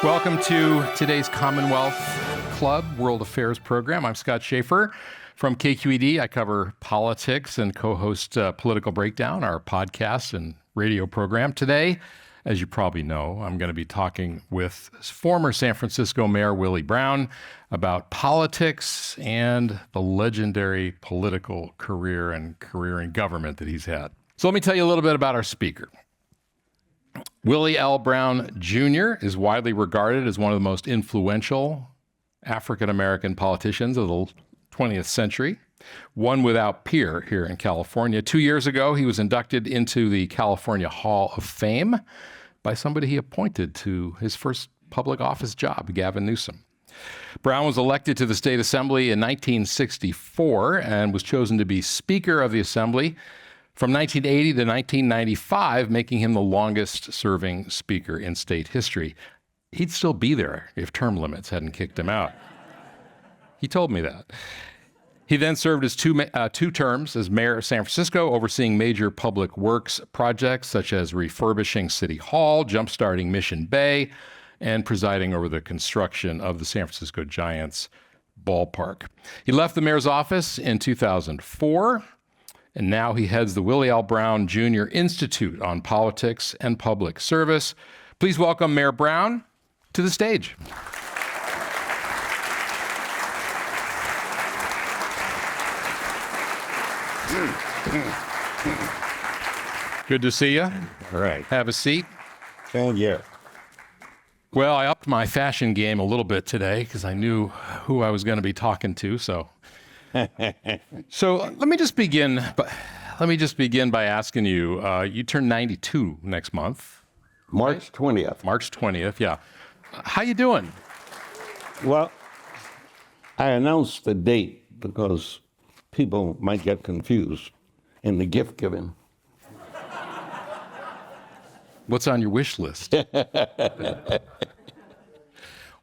Welcome to today's Commonwealth Club World Affairs program. I'm Scott Schaefer from KQED. I cover politics and co-host Political Breakdown, our podcast and radio program. Today, as you probably know, I'm going to be talking with former San Francisco Mayor Willie Brown about politics and the legendary political career in government that he's had. So let me tell you a little bit about our speaker. Willie L. Brown Jr. is widely regarded as one of the most influential African-American politicians of the 20th century, one without peer here in California. 2 years ago, he was inducted into the California Hall of Fame by somebody he appointed to his first public office job, Gavin Newsom. Brown was elected to the state assembly in 1964 and was chosen to be Speaker of the Assembly from 1980 to 1995, making him the longest-serving speaker in state history. He'd still be there if term limits hadn't kicked him out. He told me that. He then served his two terms as mayor of San Francisco, overseeing major public works projects such as refurbishing City Hall, jump-starting Mission Bay, and presiding over the construction of the San Francisco Giants ballpark. He left the mayor's office in 2004, and now he heads the Willie L. Brown Jr. Institute on Politics and Public Service. Please welcome Mayor Brown to the stage. Good to see you. All right. Have a seat. Thank you. Well, I upped my fashion game a little bit today because I knew who I was going to be talking to. So let me just begin by asking you. You turn 92 next month. March 20th. March 20th. Yeah. How you doing? Well, I announced the date because people might get confused in the gift giving. What's on your wish list?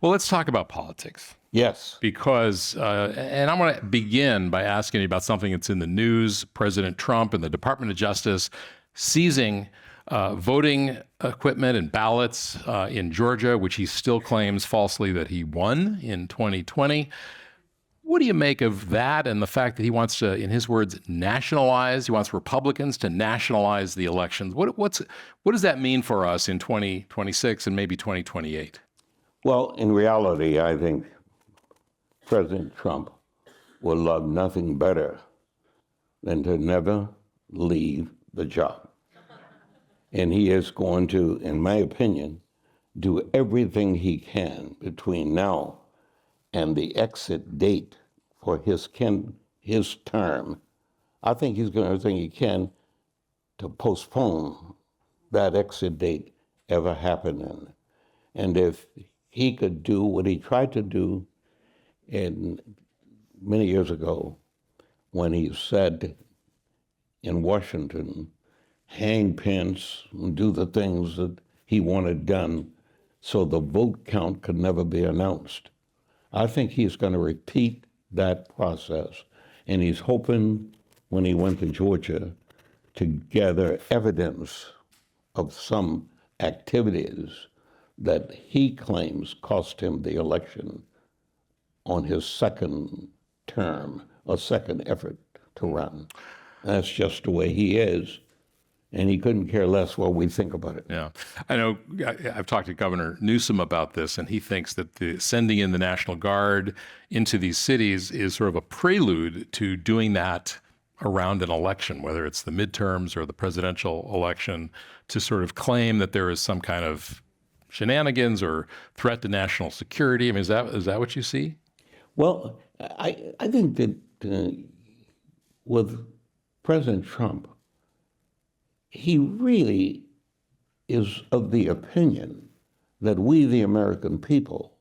Well, let's talk about politics. Yes. Because, and I'm going to begin by asking you about something that's in the news. President Trump and the Department of Justice seizing voting equipment and ballots in Georgia, which he still claims falsely that he won in 2020. What do you make of that and the fact that he wants to, in his words, nationalize? He wants Republicans to nationalize the elections. What does that mean for us in 2026 and maybe 2028? Well, in reality, I think President Trump will love nothing better than to never leave the job. And he is going to, in my opinion, do everything he can between now and the exit date for his term. I think he's going to do everything he can to postpone that exit date ever happening. And if he could do what he tried to do many years ago when he said in Washington, hang Pence and do the things that he wanted done so the vote count could never be announced. I think he's going to repeat that process, and he's hoping when he went to Georgia to gather evidence of some activities that he claims cost him the election on his second term, a second effort to run. That's just the way he is. And he couldn't care less what we think about it. Yeah. I know I've talked to Governor Newsom about this, and he thinks that the sending in the National Guard into these cities is sort of a prelude to doing that around an election, whether it's the midterms or the presidential election, to sort of claim that there is some kind of shenanigans or threat to national security. I mean, is that what you see? Well, I think that with President Trump, he really is of the opinion that we, the American people,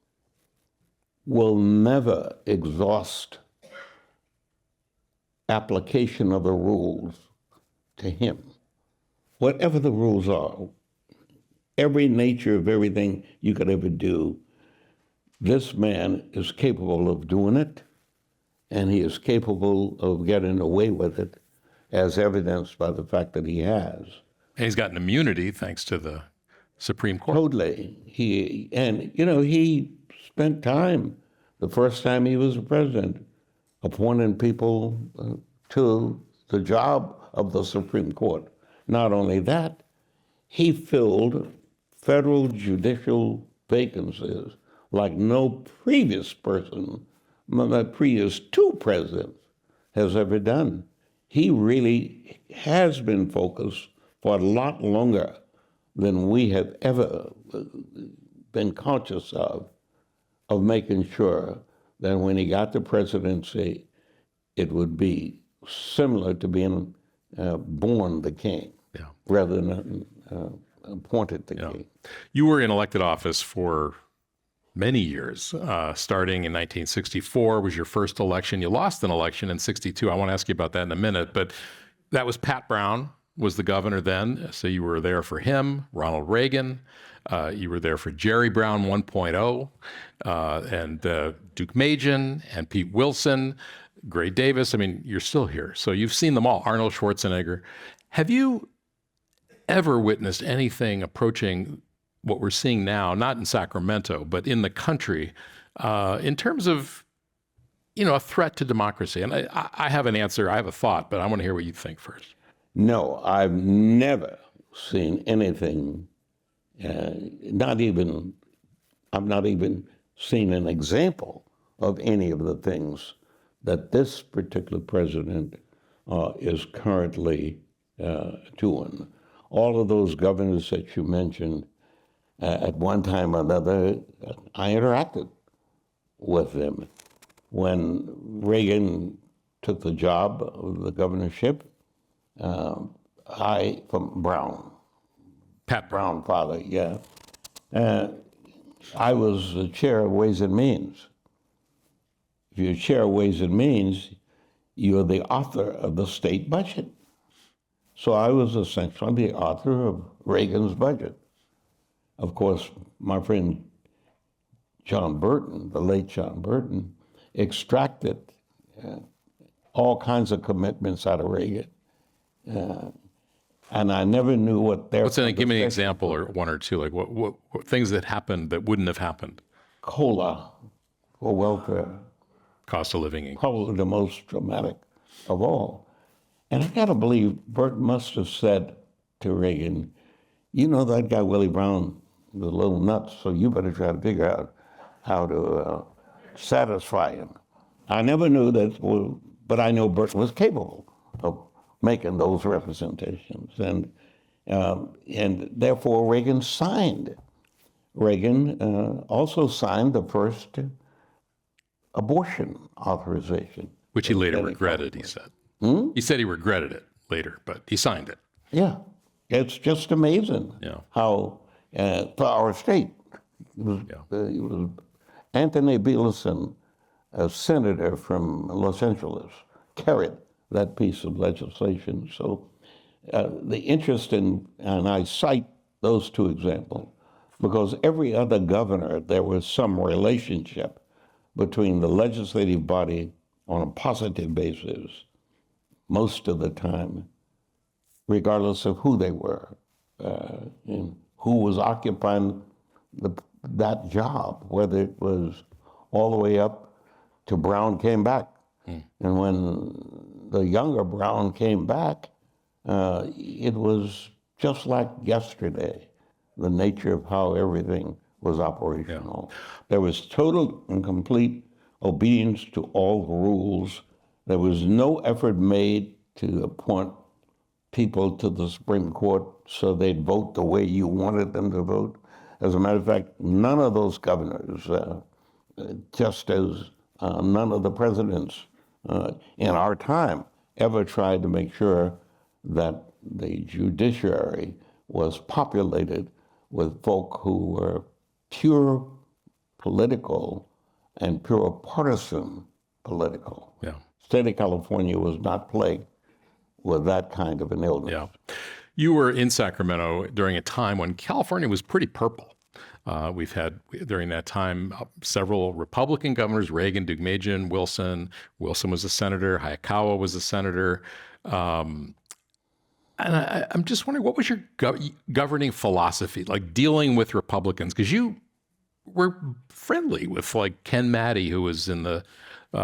will never exhaust application of the rules to him. Whatever the rules are, every nature of everything you could ever do, this man is capable of doing it, and he is capable of getting away with it, as evidenced by the fact that he has. And he's got an immunity thanks to the Supreme Court. Totally. He spent time, the first time he was president, appointing people to the job of the Supreme Court. Not only that, he filled federal judicial vacancies like no previous person, the previous two presidents, has ever done. He really has been focused for a lot longer than we have ever been conscious of making sure that when he got the presidency, it would be similar to being born the king, rather than appointed the king. You were in elected office for many years, starting in 1964 was your first election. You lost an election in 62. I want to ask you about that in a minute, but that was Pat Brown was the governor then. So you were there for him, Ronald Reagan. You were there for Jerry Brown 1.0, and Duke Majan and Pete Wilson, Gray Davis. I mean, you're still here. So you've seen them all, Arnold Schwarzenegger. Have you ever witnessed anything approaching what we're seeing now, not in Sacramento, but in the country, in terms of, a threat to democracy? And I have an answer, I have a thought, but I want to hear what you think first. No, I've never seen anything, I've not even seen an example of any of the things that this particular president is currently doing. All of those governors that you mentioned, at one time or another, I interacted with them. When Reagan took the job of the governorship, from Brown. Pat Brown, father, yeah. I was the chair of Ways and Means. If you're chair of Ways and Means, you're the author of the state budget. So I was essentially the author of Reagan's budget. Of course, my friend John Burton, the late John Burton, extracted all kinds of commitments out of Reagan. And I never knew what their... Give me an example or one or two, like what things that happened that wouldn't have happened. COLA for welfare. Cost of living increase. Probably the most dramatic of all. And I gotta believe Burton must have said to Reagan, that guy Willie Brown was a little nuts, so you better try to figure out how to satisfy him. I never knew that, but I know Burton was capable of making those representations, and therefore Reagan signed. Reagan also signed the first abortion authorization. Which he later regretted, he said. He said he regretted it later, but he signed it. Yeah, it's just amazing how, for our state, it was Anthony Bielenson, a senator from Los Angeles, carried that piece of legislation. So the interest and I cite those two examples because every other governor, there was some relationship between the legislative body on a positive basis most of the time, regardless of who they were and who was occupying that job, whether it was all the way up to Brown came back. And when the younger Brown came back, it was just like yesterday, the nature of how everything was operational. There was total and complete obedience to all the rules. There was no effort made to appoint people to the Supreme Court so they'd vote the way you wanted them to vote. As a matter of fact, none of those governors, just as none of the presidents in our time ever tried to make sure that the judiciary was populated with folk who were pure political and pure partisan political. State of California was not plagued with that kind of an illness. You were in Sacramento during a time when California was pretty purple. We've had, during that time, several Republican governors, Reagan, Duke Majan, Wilson. Wilson was a senator. Hayakawa was a senator. And I'm just wondering, what was your governing philosophy, like dealing with Republicans? Because you were friendly with like Ken Maddy, who was in the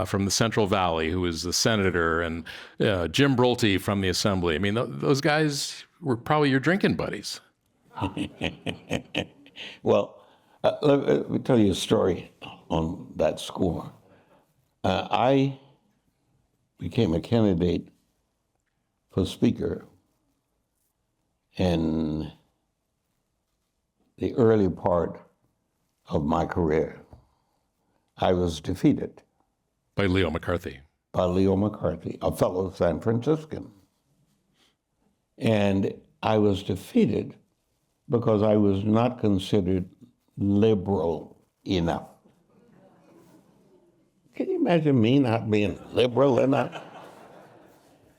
from the Central Valley, who was the senator, and Jim Brulte from the Assembly. I mean, those guys were probably your drinking buddies. Well, let me tell you a story on that score. I became a candidate for Speaker in the early part of my career. I was defeated By Leo McCarthy. by Leo McCarthy, a fellow San Franciscan. And I was defeated because I was not considered liberal enough. Can you imagine me not being liberal enough?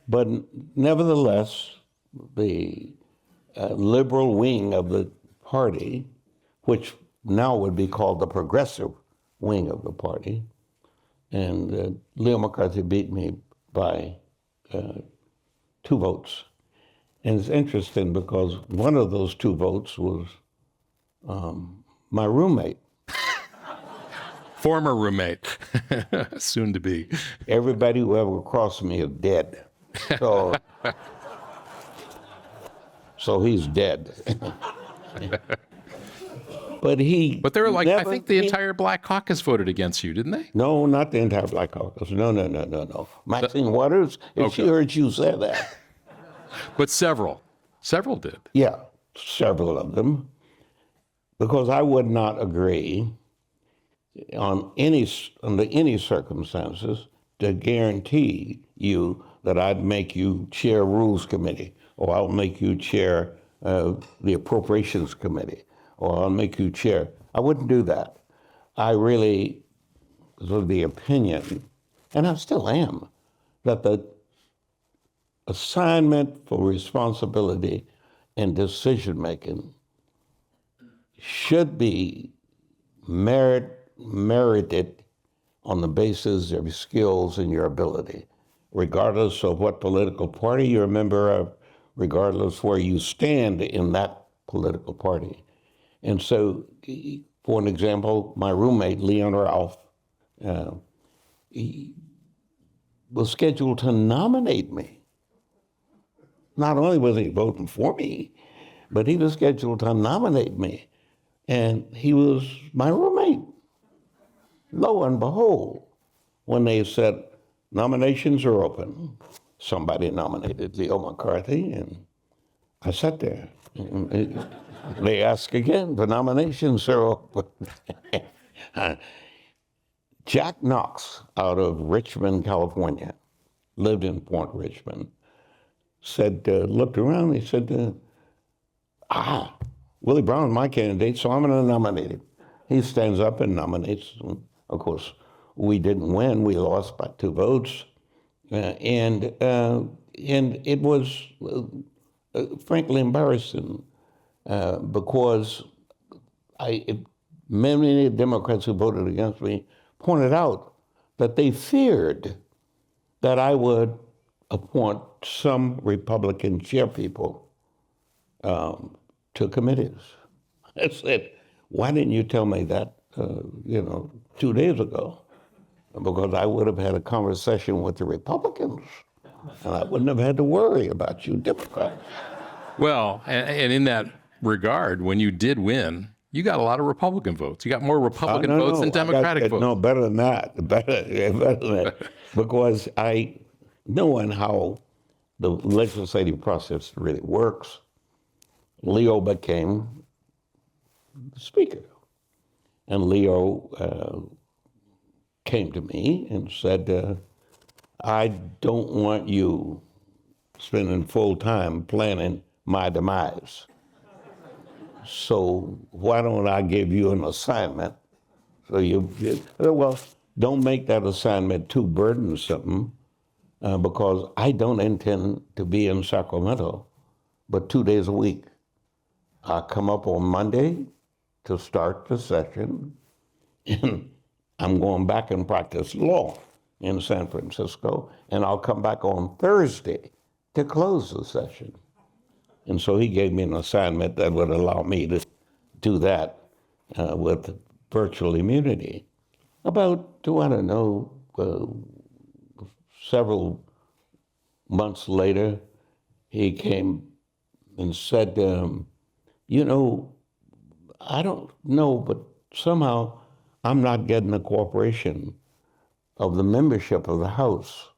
But nevertheless, the liberal wing of the party, which now would be called the progressive wing of the party, and Leo McCarthy beat me by 2 votes. And it's interesting because one of those 2 votes was my roommate. Former roommate, soon to be. Everybody who ever crossed me is dead. So, so he's dead. But they were like, I think the entire Black Caucus voted against you, didn't they? No, not the entire Black Caucus. No. Maxine Waters, if she heard you say that. But several did. Yeah, several of them. Because I would not agree under any circumstances to guarantee you that I'd make you chair Rules Committee, or I'll make you chair the Appropriations Committee, or I'll make you chair. I wouldn't do that. I really was of the opinion, and I still am, that the assignment for responsibility and decision-making should be merited on the basis of your skills and your ability, regardless of what political party you're a member of, regardless where you stand in that political party. And so, for an example, my roommate, Leon Ralph, he was scheduled to nominate me. Not only was he voting for me, but he was scheduled to nominate me. And he was my roommate. Lo and behold, when they said nominations are open, somebody nominated Leo McCarthy, and I sat there. They asked again, the nominations are open. Jack Knox out of Richmond, California, lived in Point Richmond, said, looked around, he said, Willie Brown's my candidate, so I'm going to nominate him. He stands up and nominates. Of course, we didn't win. We lost by 2 votes. And it was frankly embarrassing because many Democrats who voted against me pointed out that they feared that I would appoint some Republican chairpeople to committees. I said, why didn't you tell me that, 2 days ago? Because I would have had a conversation with the Republicans, and I wouldn't have had to worry about you Democrats. Well, and in that regard, when you did win, you got a lot of Republican votes. You got more Republican votes than Democratic votes. No, better than that. Better than that. Because knowing how the legislative process really works, Leo became Speaker. And Leo came to me and said, I don't want you spending full time planning my demise. So why don't I give you an assignment? Well, don't make that assignment too burdensome because I don't intend to be in Sacramento but 2 days a week. I come up on Monday to start the session, and I'm going back and practice law in San Francisco, and I'll come back on Thursday to close the session. And so he gave me an assignment that would allow me to do that with virtual immunity. About, I don't know, several months later, he came and said, you know, I don't know, but somehow I'm not getting the cooperation of the membership of the House.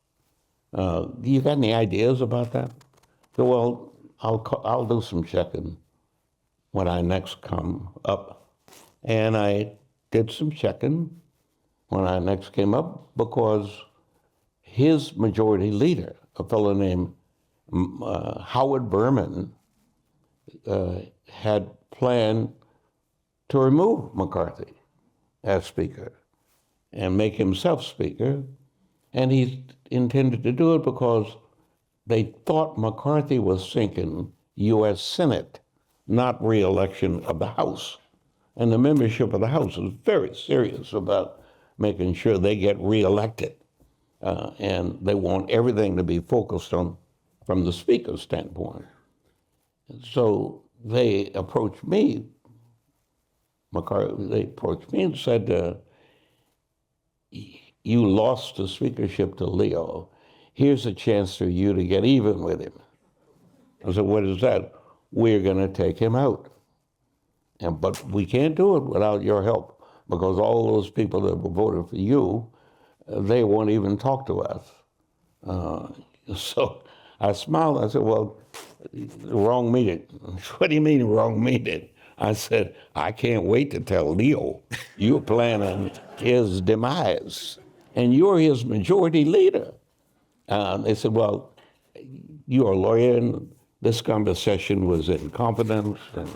You got any ideas about that? So, well, I'll do some checking when I next come up. And I did some checking when I next came up because his majority leader, a fellow named Howard Berman, had planned to remove McCarthy as Speaker and make himself Speaker. And he intended to do it because they thought McCarthy was thinking U.S. Senate, not re-election of the House. And the membership of the House is very serious about making sure they get re-elected. And they want everything to be focused on from the Speaker's standpoint. So they approached me, they approached me and said, you lost the speakership to Leo. Here's a chance for you to get even with him. I said, what is that? We're going to take him out. But we can't do it without your help because all those people that voted for you, they won't even talk to us. So I smiled. I said, well, wrong meeting. What do you mean wrong meeting? I said, I can't wait to tell Leo you're planning his demise and you're his majority leader. They said, well, you're a lawyer and this conversation was in confidence. And,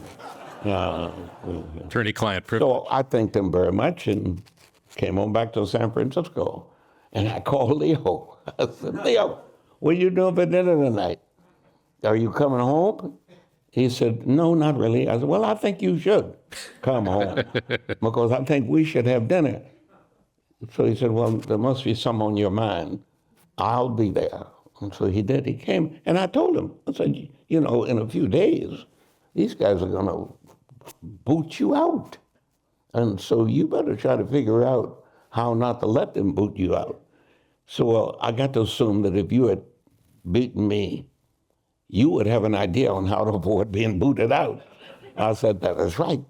Attorney-client privilege. so I thanked them very much and came on back to San Francisco. And I called Leo. I said, Leo, what are you doing for dinner tonight? Are you coming home? He said, no, not really. I said, well, I think you should come home because I think we should have dinner. So he said, well, there must be some on your mind. I'll be there. And so he did. He came, and I told him, I said, you know, in a few days, these guys are going to boot you out. And so you better try to figure out how not to let them boot you out. So I got to assume that if you had beaten me, you would have an idea on how to avoid being booted out. I said, that is right.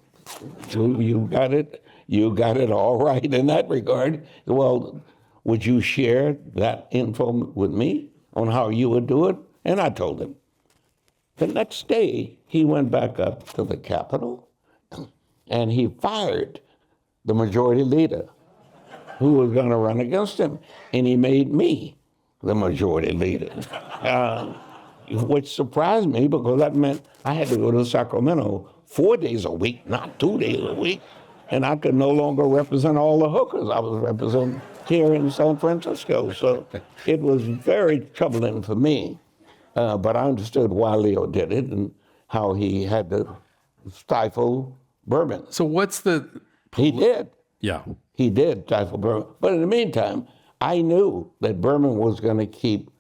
So you got it all right in that regard. Well, would you share that info with me on how you would do it? And I told him. The next day, he went back up to the Capitol and he fired the majority leader who was going to run against him. And he made me the majority leader, which surprised me because that meant I had to go to Sacramento 4 days a week, not 2 days a week. And I could no longer represent all the hookers I was representing here in San Francisco. So it was very troubling for me. But I understood why Leo did it and how he had to stifle Berman. So what's the... He did. Yeah. He did stifle Berman. But in the meantime, I knew that Berman was going to keep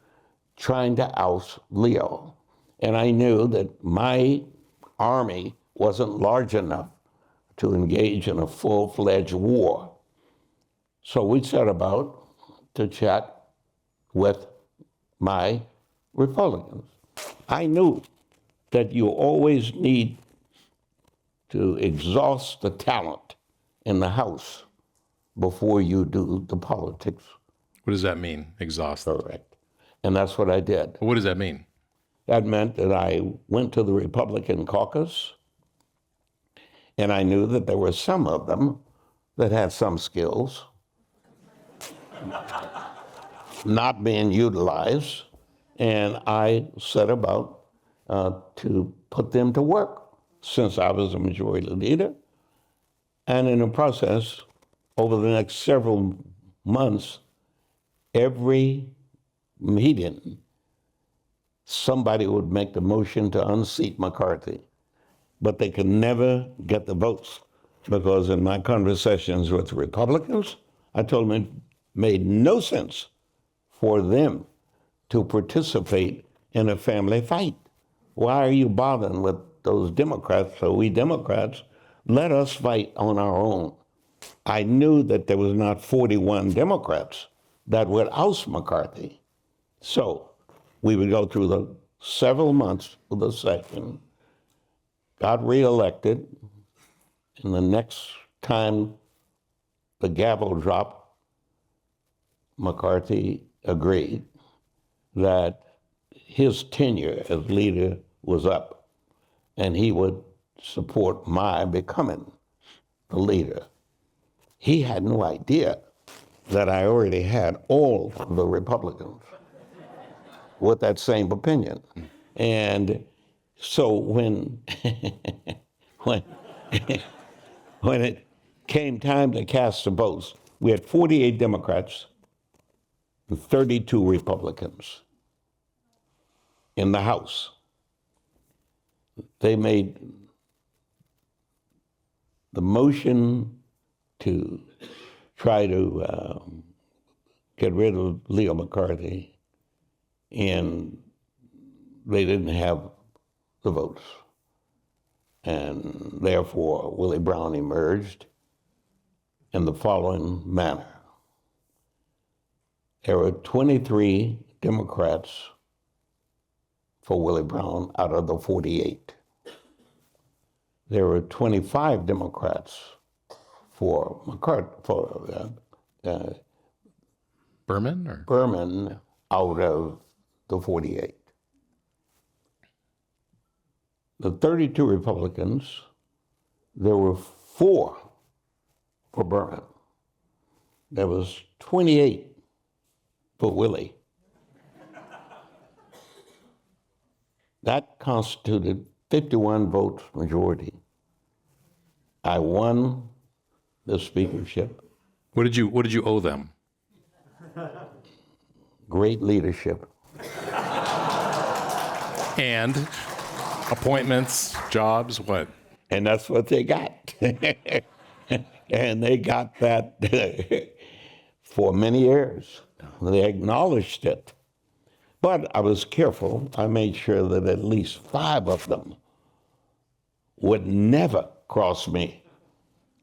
trying to oust Leo. And I knew that my army wasn't large enough to engage in a full-fledged war. So we set about to chat with my Republicans. I knew that you always need to exhaust the talent in the House before you do the politics. What does that mean, exhausted? Correct. And that's what I did. What does that mean? That meant that I went to the Republican caucus, and I knew that there were some of them that had some skills not being utilized, and I set about to put them to work since I was a majority leader. And in the process, over the next several months, every meeting, somebody would make the motion to unseat McCarthy, but they could never get the votes because in my conversations with Republicans, I told them it made no sense for them to participate in a family fight why are you bothering with those Democrats? So we Democrats, let us fight on our own. I knew that there was not 41 Democrats that would oust McCarthy. So we would go through the several months of the session, got reelected, and the next time the gavel dropped, McCarthy agreed that his tenure as leader was up and he would support my becoming the leader. He had no idea that I already had all the Republicans with that same opinion. And so when when when it came time to cast the votes, we had 48 Democrats and 32 Republicans in the House. They made the motion to try to get rid of Leo McCarthy, and they didn't have the votes. And therefore, Willie Brown emerged in the following manner. There were 23 Democrats for Willie Brown out of the 48. There were 25 Democrats for McCarthy, for Berman or Berman out of the 48. The 32 Republicans, there were 4 for Berman. There was 28 for Willie. That constituted 51 votes majority. I won the speakership. what did you owe them? Great leadership. And appointments, jobs, what? And that's what they got. And they got that for many years. They acknowledged it. But I was careful. I made sure that at least 5 of them would never cross me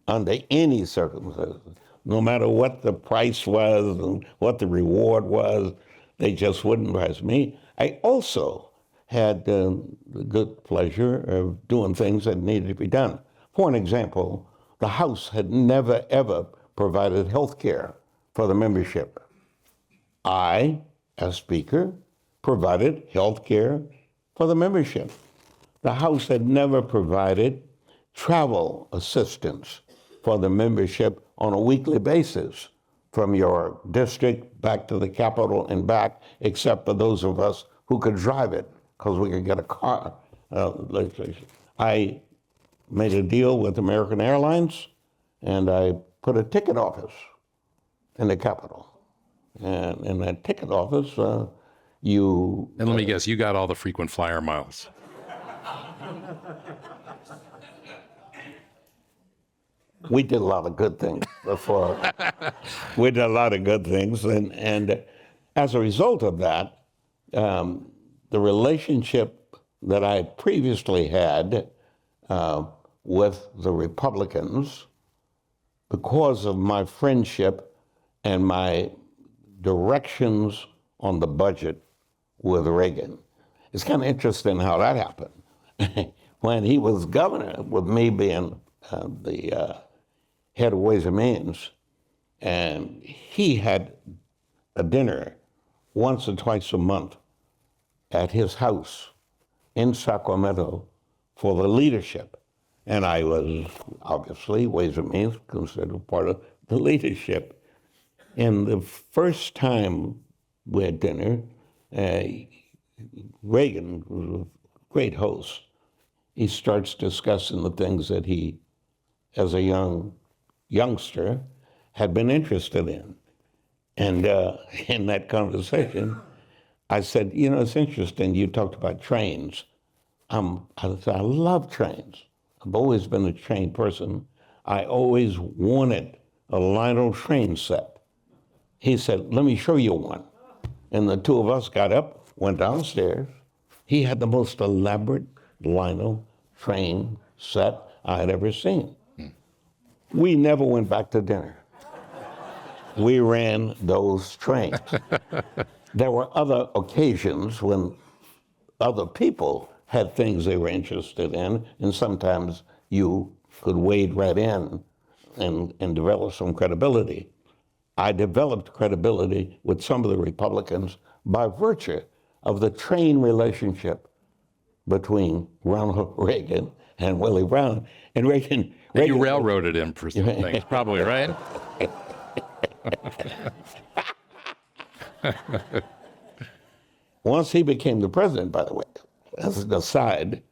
under any circumstances. No matter what the price was and what the reward was, they just wouldn't cross me. I also had the good pleasure of doing things that needed to be done. For an example, the House had never, ever provided health care for the membership. I, as Speaker, provided health care for the membership. The House had never provided travel assistance for the membership on a weekly basis from your district back to the Capitol and back, except for those of us who could drive it because we could get a car. I made a deal with American Airlines, and I put a ticket office in the Capitol. And in that ticket office, And let me guess, you got all the frequent flyer miles. We did a lot of good things before. We did a lot of good things. And as a result of that, the relationship that I previously had with the Republicans, because of my friendship and my directions on the budget with Reagan. It's kind of interesting how that happened. When he was governor, with me being the head of Ways and Means, and he had a dinner once or twice a month at his house in Sacramento for the leadership. And I was, obviously, Ways and Means, considered part of the leadership. And the first time we had dinner, Reagan was a great host. He starts discussing the things that he, as a youngster, had been interested in. And in that conversation, I said, you know, it's interesting, you talked about trains. I said, I love trains. I've always been a train person. I always wanted a Lionel train set. He said, let me show you one. And the two of us got up, went downstairs, He had the most elaborate Lionel train set I had ever seen. We never went back to dinner. We ran those trains. There were other occasions when other people had things they were interested in, and sometimes you could wade right in and develop some credibility. I developed credibility with some of the Republicans by virtue of the train relationship between Ronald Reagan and Willie Brown. And Reagan You railroaded him for some things, probably, right? Once he became the president, by the way, as an aside,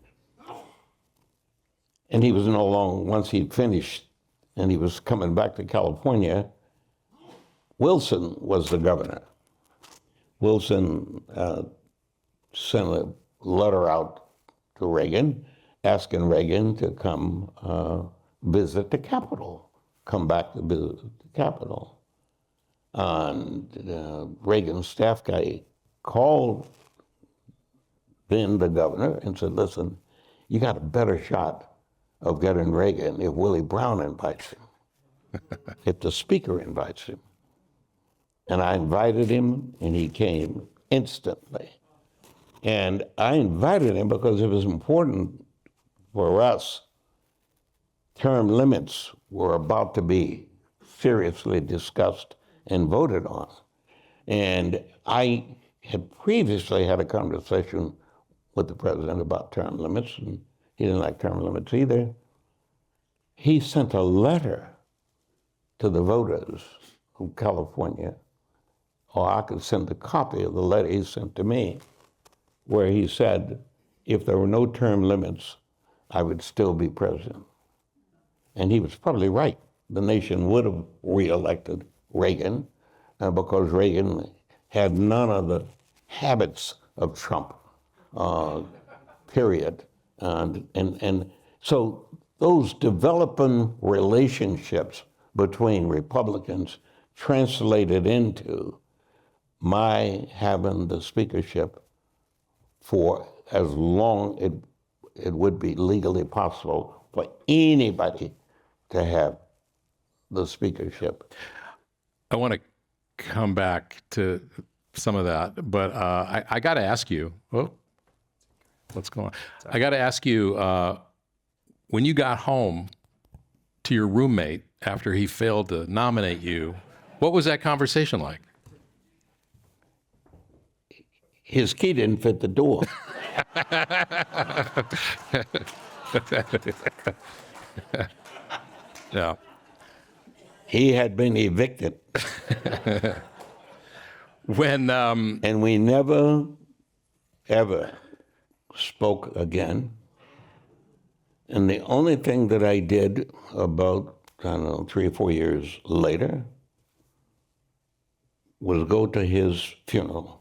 and he was no longer, once he'd finished and he was coming back to California, Wilson was the governor. Wilson sent a letter out to Reagan, asking Reagan to come visit the Capitol, come back to visit the Capitol. And Reagan's staff guy called then the governor and said, listen, you got a better shot of getting Reagan if Willie Brown invites him, if the speaker invites him. And I invited him, and he came instantly. And I invited him because it was important for us. Term limits were about to be seriously discussed and voted on. And I had previously had a conversation with the president about term limits, and he didn't like term limits either. He sent a letter to the voters of California, or I could send a copy of the letter he sent to me, where he said, if there were no term limits, I would still be president. And he was probably right. The nation would have reelected Reagan because Reagan had none of the habits of Trump, period. And so those developing relationships between Republicans translated into my having the speakership for as long it would be legally possible for anybody to have the speakership. I want to come back to some of that, but I got to ask you, what's going on? I got to ask you, when you got home to your roommate after he failed to nominate you, what was that conversation like? His key didn't fit the door. Yeah. He had been evicted. When and we never, ever spoke again. And the only thing that I did about, 3 or 4 years later was go to his funeral.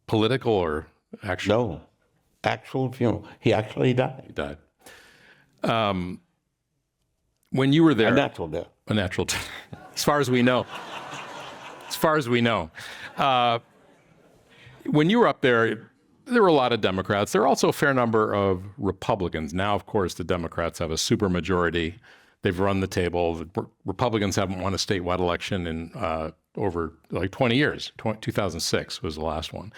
political or actual? No, actual funeral. He actually died. He died. When you were there, A natural death. a natural death, as far as we know. As far as we know. When you were up there were a lot of Democrats. There are also a fair number of Republicans. Now, of course, the Democrats have a supermajority. They've run the table. The Republicans haven't won a statewide election in over like 20 years. 2006 was the last one.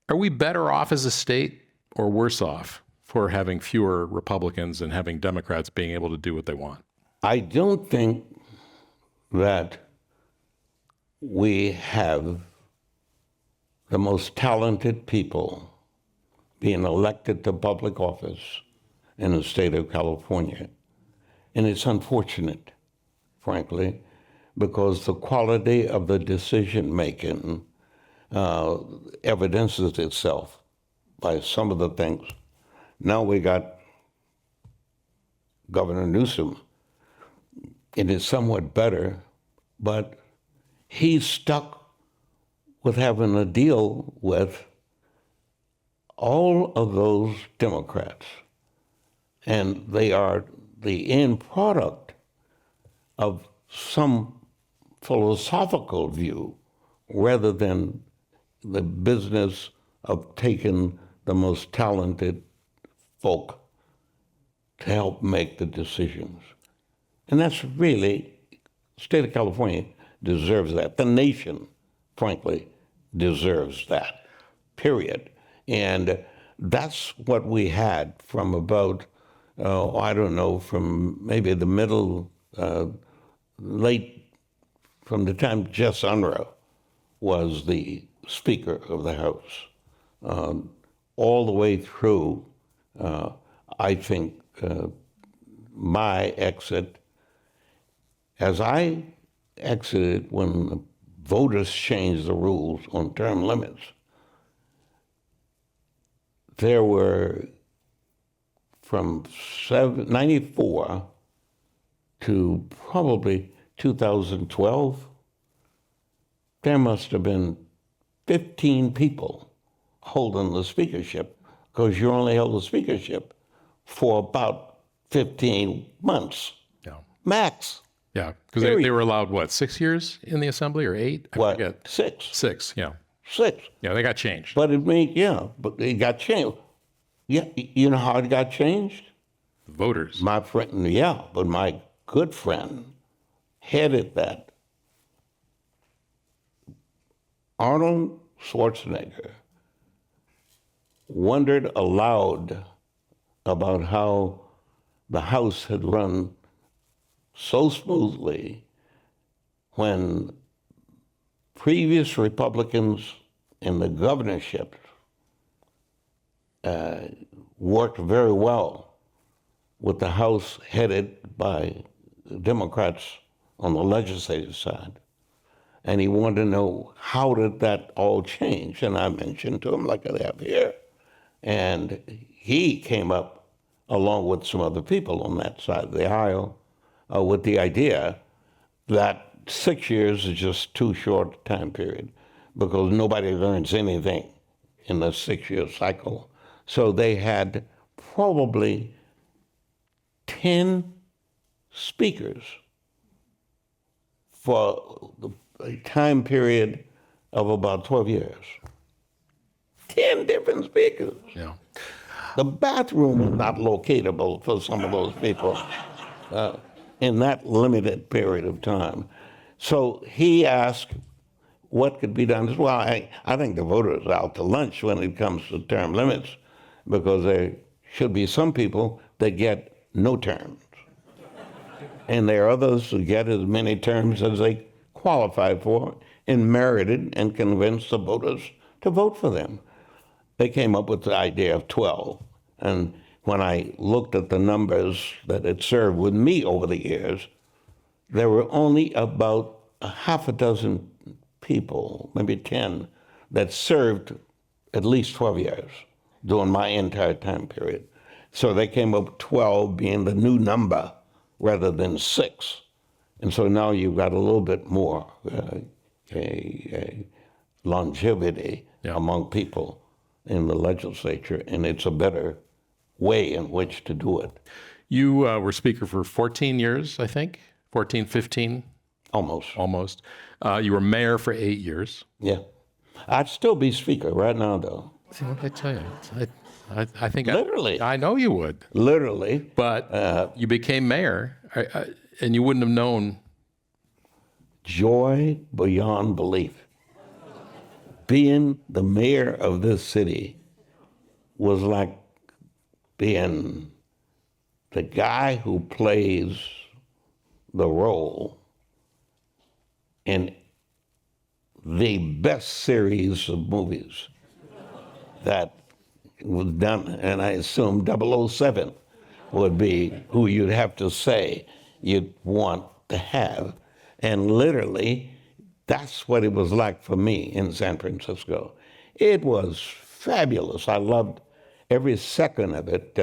Are we better off as a state or worse off for having fewer Republicans and having Democrats being able to do what they want? I don't think that we have the most talented people being elected to public office in the state of California. And it's unfortunate, frankly, because the quality of the decision-making evidences itself by some of the things. Now we got Governor Newsom. It is somewhat better, but he's stuck with having to deal with all of those Democrats. And they are the end product of some philosophical view rather than the business of taking the most talented folk to help make the decisions. And that's really, the state of California deserves that. The nation, frankly, deserves that, period. And that's what we had from about, I don't know, from maybe the middle, late, from the time Jess Unruh was the Speaker of the House, all the way through, I think, my exit. As I exited when the voters changed the rules on term limits, there were from 94 to probably 2012, there must have been 15 people holding the speakership, because you only held the speakership for about 15 months, Yeah. max. Yeah. Because they were allowed, what, 6 years in the assembly or 8? I What? forget. 6. 6, yeah. 6. Yeah, they got changed. But it means, yeah, but it got changed. Yeah, you know how it got changed? The voters. My friend, yeah, but my good friend headed that. Arnold Schwarzenegger wondered aloud about how the House had run so smoothly when previous Republicans in the governorship worked very well with the House headed by Democrats on the legislative side. And he wanted to know, how did that all change? And I mentioned to him, like I have here. And he came up, along with some other people on that side of the aisle, with the idea that 6 years is just too short a time period, because nobody learns anything in the 6-year cycle. So they had probably 10 speakers for a time period of about 12 years. 10 different speakers. Yeah. The bathroom was not locatable for some of those people in that limited period of time. So he asked what could be done. Well, I think the voters are out to lunch when it comes to term limits, because there should be some people that get no terms. And there are others who get as many terms as they qualify for and merited and convinced the voters to vote for them. They came up with the idea of 12. And when I looked at the numbers that had served with me over the years, there were only about a half a dozen people, maybe 10, that served at least 12 years during my entire time period. So they came up with 12 being the new number rather than 6. And so now you've got a little bit more longevity among people in the legislature, and it's a better way in which to do it. You were speaker for 14 years, I think, 14, 15, Almost. You were mayor for 8 years. Yeah. I'd still be speaker right now, though. See, what did I tell you? I think Literally. I know you would, Literally. but you became mayor, and you wouldn't have known. Joy beyond belief. Being the mayor of this city was like being the guy who plays the role in the best series of movies that was done, and I assume 007 would be who you'd have to say you'd want to have. And literally, that's what it was like for me in San Francisco. It was fabulous. I loved every second of it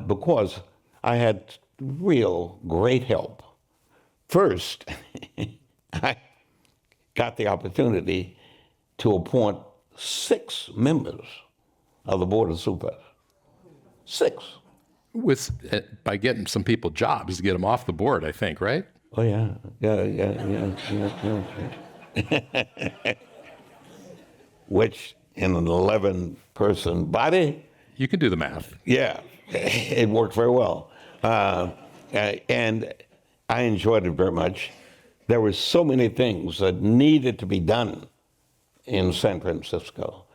because I had real great help. First, I got the opportunity to appoint 6 members of the Board of Supervisors. 6. By getting some people jobs to get them off the board, I think, right? Oh, yeah. which in an 11-person body, You can do the math. yeah, it worked very well. And I enjoyed it very much. There were so many things that needed to be done in San Francisco.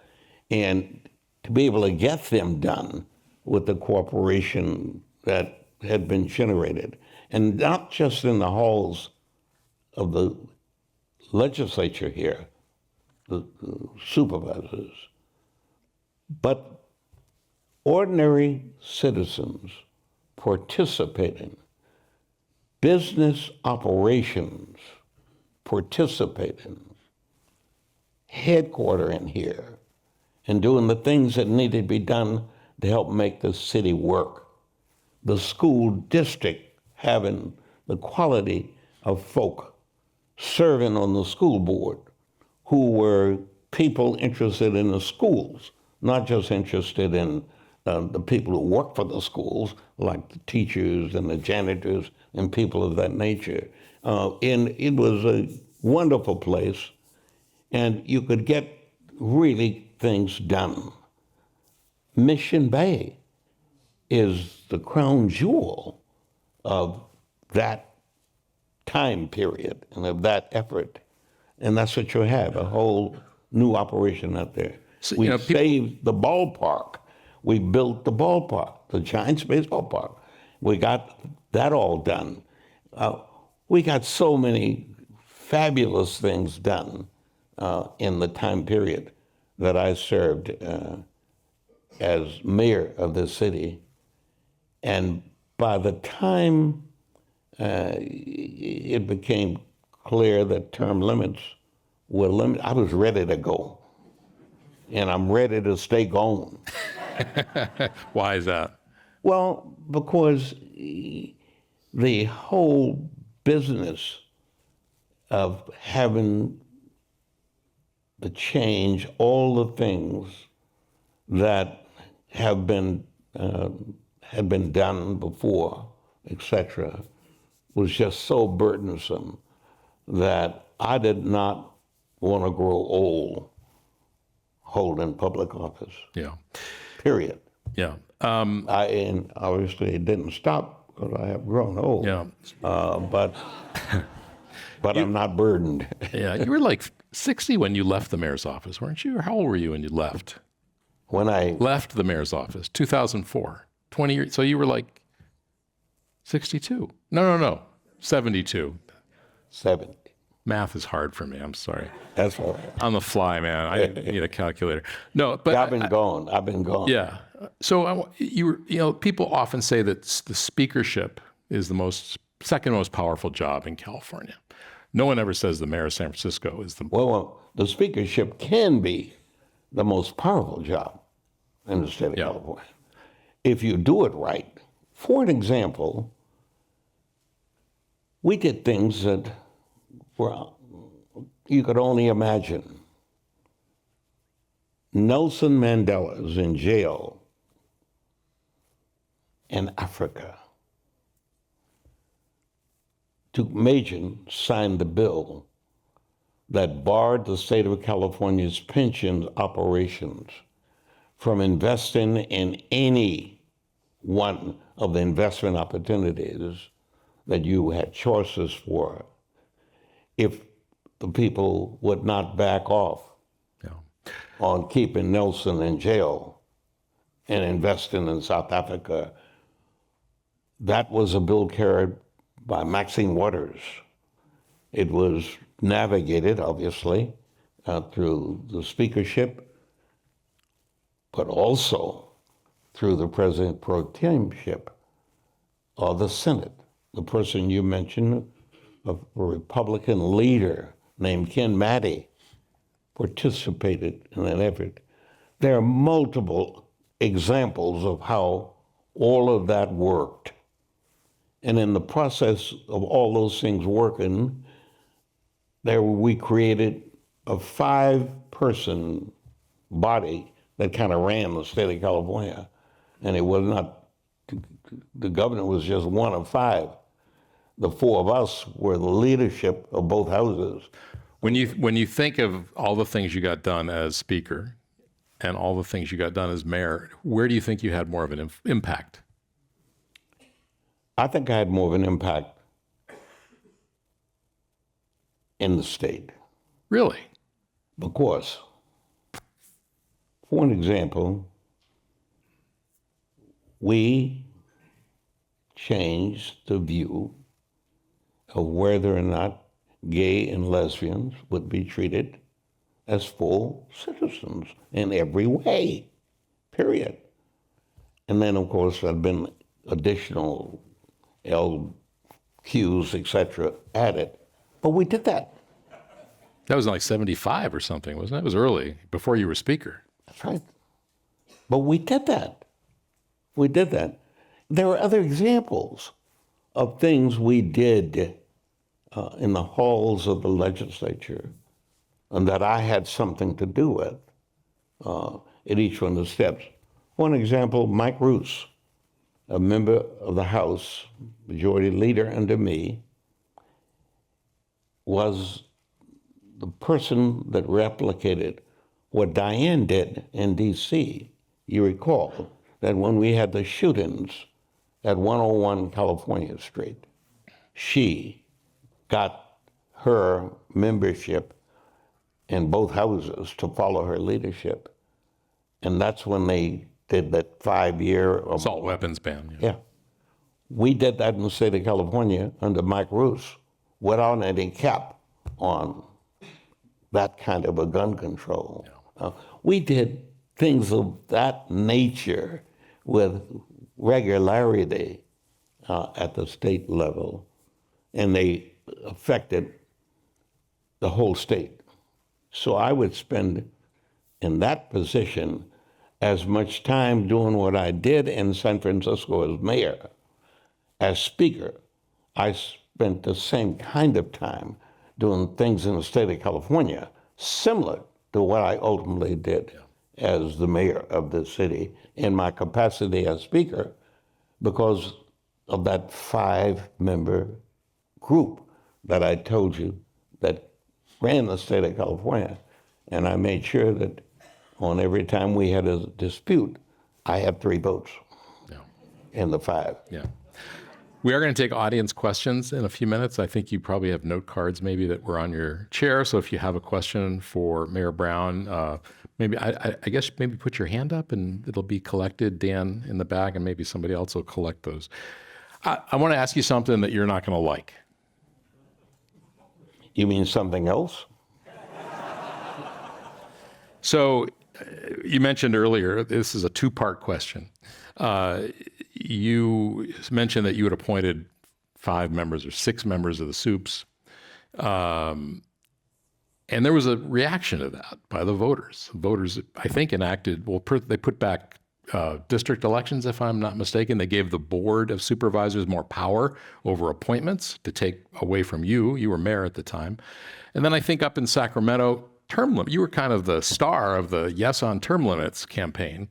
And to be able to get them done with the cooperation that had been generated, and not just in the halls of the legislature here, the supervisors, but ordinary citizens participating, business operations participating, headquartering here, and doing the things that needed to be done to help make the city work. The school district having the quality of folk serving on the school board who were people interested in the schools, not just interested in the people who work for the schools, like the teachers and the janitors and people of that nature. And it was a wonderful place, and you could get really things done. Mission Bay is the crown jewel of that time period and of that effort. And that's what you have, a whole new operation out there. So, we people- saved the ballpark. We built the ballpark, the Giants baseball park. We got that all done. We got so many fabulous things done in the time period that I served as mayor of the city. And by the time it became clear that term limits were limited, I was ready to go. And I'm ready to stay gone. Why is that? Well, because the whole business of having to change all the things that have been had been done before, etc., was just so burdensome that I did not want to grow old holding public office. Yeah. Period. Yeah. And obviously it didn't stop because I have grown old. Yeah. But I'm not burdened. Yeah. You were like 60 when you left the mayor's office, weren't you? Or how old were you when you left? When I Left the mayor's office, 2004. 20 years. So you were like 62. No. 72. 70, Math is hard for me. I'm sorry. that's all right. On the fly, man. I need a calculator. No, but I've been gone. I've been gone. yeah. So people often say that the speakership is the second most powerful job in California. No one ever says the mayor of San Francisco is the. Well, the speakership can be the most powerful job in the state of California if you do it right. For an example, we did things that you could only imagine. Nelson Mandela is in jail in Africa. Duke Majan signed the bill that barred the state of California's pension operations from investing in any one of the investment opportunities that you had choices for if the people would not back off on keeping Nelson in jail and investing in South Africa. That was a bill carried by Maxine Waters. It was navigated, obviously, through the speakership, but also through the president pro temship of the Senate. The person you mentioned, a Republican leader named Ken Maddy, participated in that effort. There are multiple examples of how all of that worked. And in the process of all those things working, we created a 5-person body that kind of ran the state of California. And it was not, the governor was just one of 5. The 4 of us were the leadership of both houses. When you think of all the things you got done as speaker and all the things you got done as mayor, where do you think you had more of an impact? I think I had more of an impact in the state Really? because, for an example, we changed the view of whether or not gay and lesbians would be treated as full citizens in every way, period. And then, of course, there had been additional LQs, et cetera, added. But we did that. That was like 75 or something, wasn't it? It was early, before you were speaker. That's right. But we did that. We did that. There are other examples of things we did in the halls of the legislature and that I had something to do with at each one of the steps. One example, Mike Roos, a member of the House, majority leader under me, was the person that replicated what Diane did in D.C. You recall that when we had the shootings at 101 California Street, she got her membership in both houses to follow her leadership. And that's when they did that 5-year Assault weapons ban. Yeah. We did that in the state of California under Mike Roos without any cap on that kind of a gun control. We did things of that nature with regularity at the state level, and they affected the whole state. So I would spend in that position as much time doing what I did in San Francisco as mayor. As speaker, I spent the same kind of time doing things in the state of California, similar to what I ultimately did as the mayor of the city in my capacity as speaker, because of that 5-member group that I told you that ran the state of California. And I made sure that on every time we had a dispute, I had 3 votes in the 5. Yeah. We are going to take audience questions in a few minutes. I think you probably have note cards maybe that were on your chair. So if you have a question for Mayor Brown, maybe I guess maybe put your hand up and it'll be collected, Dan, in the back, and maybe somebody else will collect those. I want to ask you something that you're not going to like. You mean something else? So you mentioned earlier, this is a 2-part question. You mentioned that you had appointed 5 members or 6 members of the SUPs. And there was a reaction to that by the voters. Voters, I think, enacted, they put back district elections, if I'm not mistaken. They gave the Board of Supervisors more power over appointments to take away from you. You were mayor at the time. And then I think up in Sacramento, term limit, you were kind of the star of the Yes on Term Limits campaign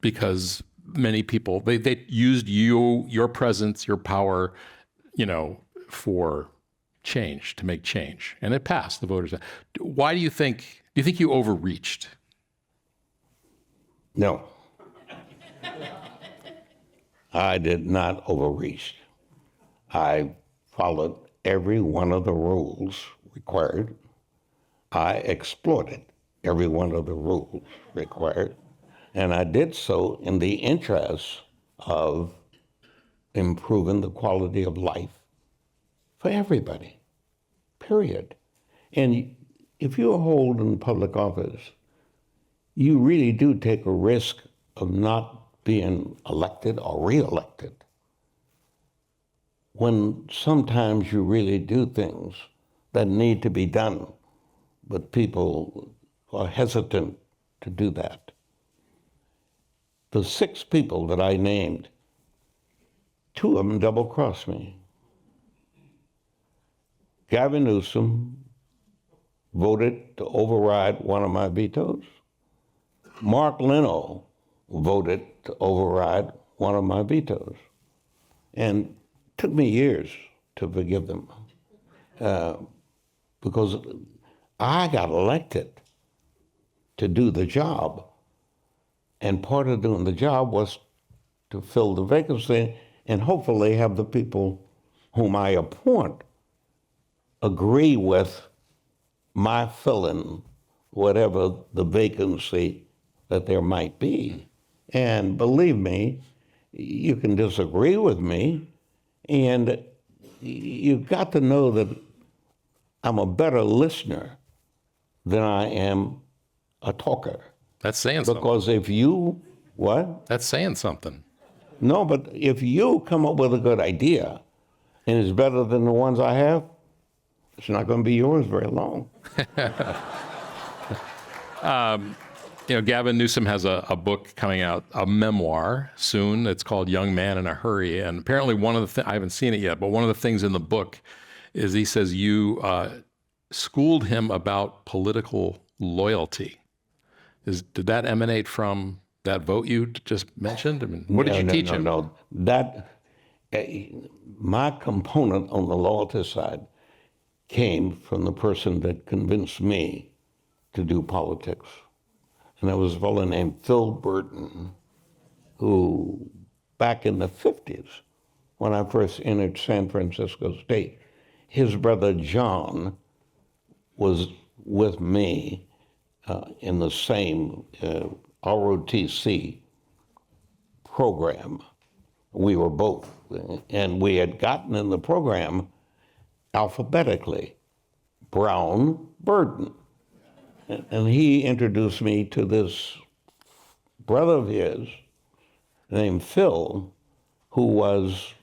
because many people, they used your presence, your power, for change, to make change. And it passed, the voters. Why do you think you overreached? No. I did not overreach. I followed every one of the rules required. I exploited every one of the rules required. And I did so in the interest of improving the quality of life for everybody, period. And if you're holding public office, you really do take a risk of not being elected or reelected. When sometimes you really do things that need to be done, but people are hesitant to do that. The 6 people that I named, 2 of them double-crossed me. Gavin Newsom voted to override one of my vetoes. Mark Leno voted to override one of my vetoes. And it took me years to forgive them because I got elected to do the job. And part of doing the job was to fill the vacancy and hopefully have the people whom I appoint agree with my filling whatever the vacancy that there might be. And believe me, you can disagree with me, and you've got to know that I'm a better listener than I am a talker. That's saying something. Because if you, what? That's saying something. No, but if you come up with a good idea and it's better than the ones I have, it's not going to be yours very long. Gavin Newsom has a book coming out, a memoir soon. It's called Young Man in a Hurry. And apparently one of the I haven't seen it yet, but one of the things in the book is he says you schooled him about political loyalty. Did that emanate from that vote you just mentioned? I mean, what did you teach him? No, that my component on the loyalty side came from the person that convinced me to do politics. And there was a fellow named Phil Burton, who back in the 50s, when I first entered San Francisco State, his brother John was with me in the same ROTC program. We were both, and we had gotten in the program alphabetically, Brown, Burton. And he introduced me to this brother of his named Phil, who was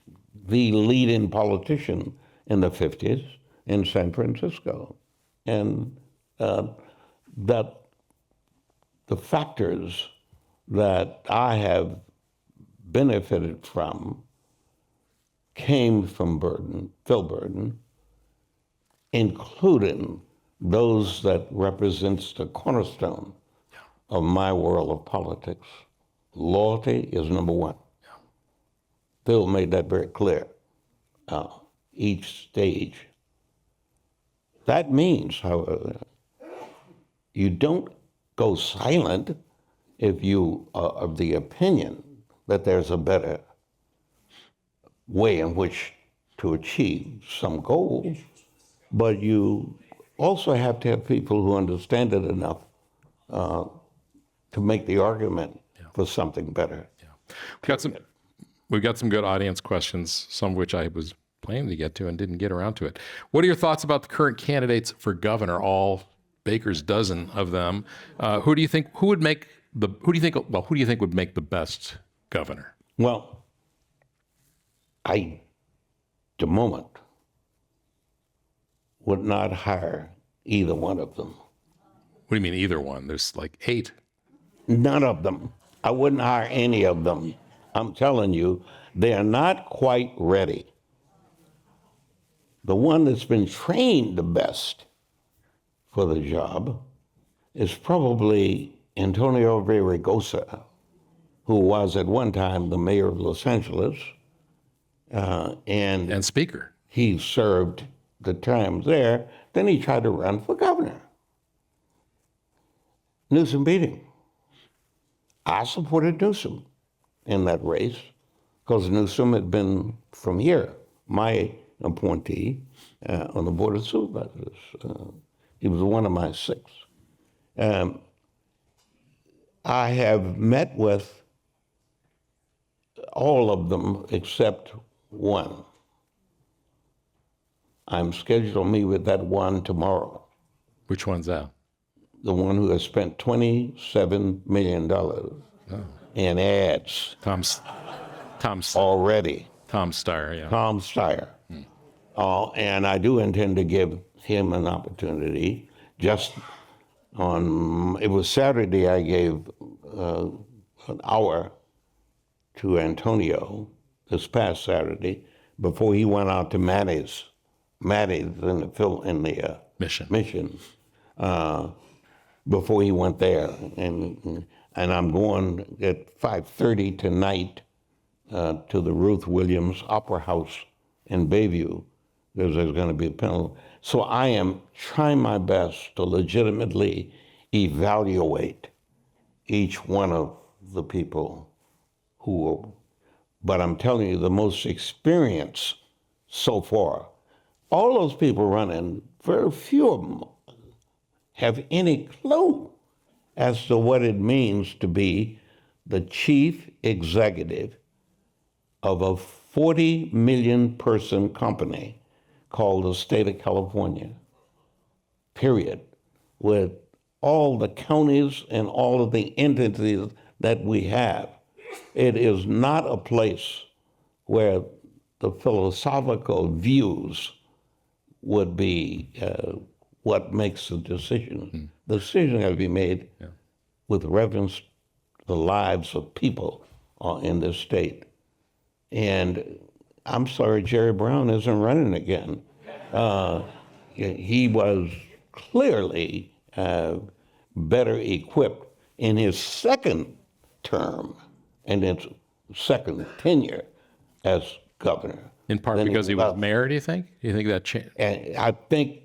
the leading politician in the 50s in San Francisco. And that the factors that I have benefited from came from Phil Burton, including those that represents the cornerstone of my world of politics. Loyalty is number one. Phil made that very clear, each stage. That means, however, you don't go silent if you are of the opinion that there's a better way in which to achieve some goal, but you also have to have people who understand it enough to make the argument for something better. We've got some good audience questions, some of which I was planning to get to and didn't get around to it. What are your thoughts about the current candidates for governor? All Baker's dozen of them. Who do you think would make the best governor? Well, the moment would not hire either one of them. What do you mean either one? There's like 8. None of them. I wouldn't hire any of them. I'm telling you, they are not quite ready. The one that's been trained the best for the job is probably Antonio Villaraigosa, who was at one time the mayor of Los Angeles. And speaker. He served the term there. Then he tried to run for governor. Newsom beat him. I supported Newsom in that race because Newsom had been, from here, my appointee on the Board of Supervisors. He was one of my 6. I have met with all of them except one. I'm scheduled to meet with that one tomorrow. Which one's that? The one who has spent $27 million in ads. Tom already. Tom Steyer, yeah. Tom Steyer. And I do intend to give him an opportunity. Just it was Saturday, I gave an hour to Antonio, this past Saturday, before he went out to Maddie's in the mission. Before he went there, and I'm going at 5:30 tonight to the Ruth Williams Opera House in Bayview because there's going to be a penalty. So I am trying my best to legitimately evaluate each one of the people who, but I'm telling you, the most experienced so far, all those people running, very few of them have any clue as to what it means to be the chief executive of a 40 million person company called the state of California, period, with all the counties and all of the entities that we have. It is not a place where the philosophical views would be what makes the decision. The decision has to be made with reference to the lives of people in this state. And I'm sorry, Jerry Brown isn't running again. He was clearly better equipped in his second term and his second tenure as governor. In part because he was mayor, do you think? Do you think that changed? And I think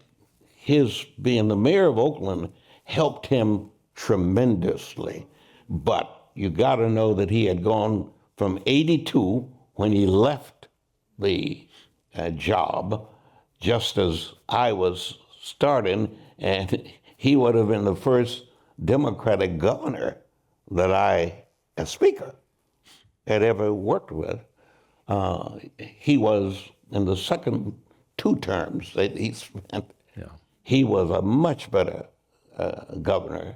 his being the mayor of Oakland helped him tremendously. But you got to know that he had gone from 82 when he left the job, just as I was starting, and he would have been the first Democratic governor that I, as Speaker, had ever worked with. He was, in the second 2 terms that he spent, he was a much better governor.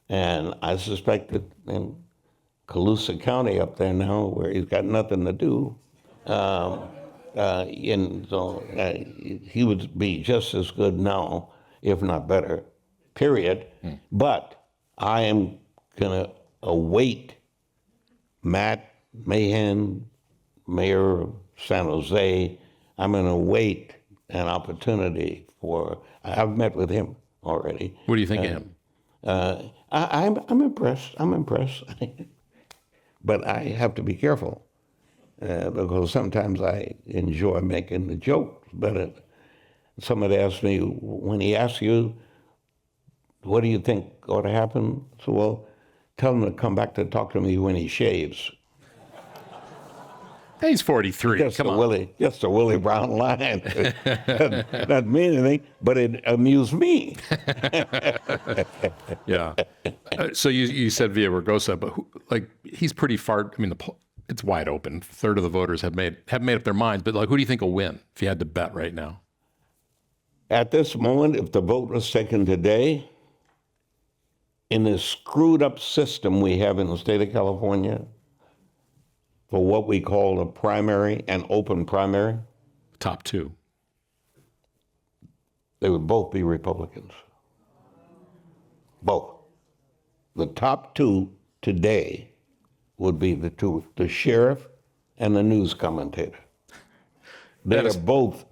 And I suspect that in Colusa County up there now, where he's got nothing to do, he would be just as good now, if not better, period. But I am going to await Matt Mahan, mayor of San Jose. I'm going to await an opportunity for, I've met with him already. What do you think of him? I'm impressed. I'm impressed. But I have to be careful because sometimes I enjoy making the jokes. But somebody asked me, when he asks you, what do you think ought to happen? So, well, tell him to come back to talk to me when he shaves. He's 43. Just a Willie Brown line. Doesn't mean anything, but it amused me. Yeah. So you said Villaraigosa, but he's pretty far. I mean, it's wide open. A third of the voters have made up their minds. But who do you think will win if you had to bet right now? At this moment, if the vote was taken today, in this screwed up system we have in the state of California, for what we call a primary and open primary, top 2. They would both be Republicans. Both. The top 2 today would be the sheriff and the news commentator. They are both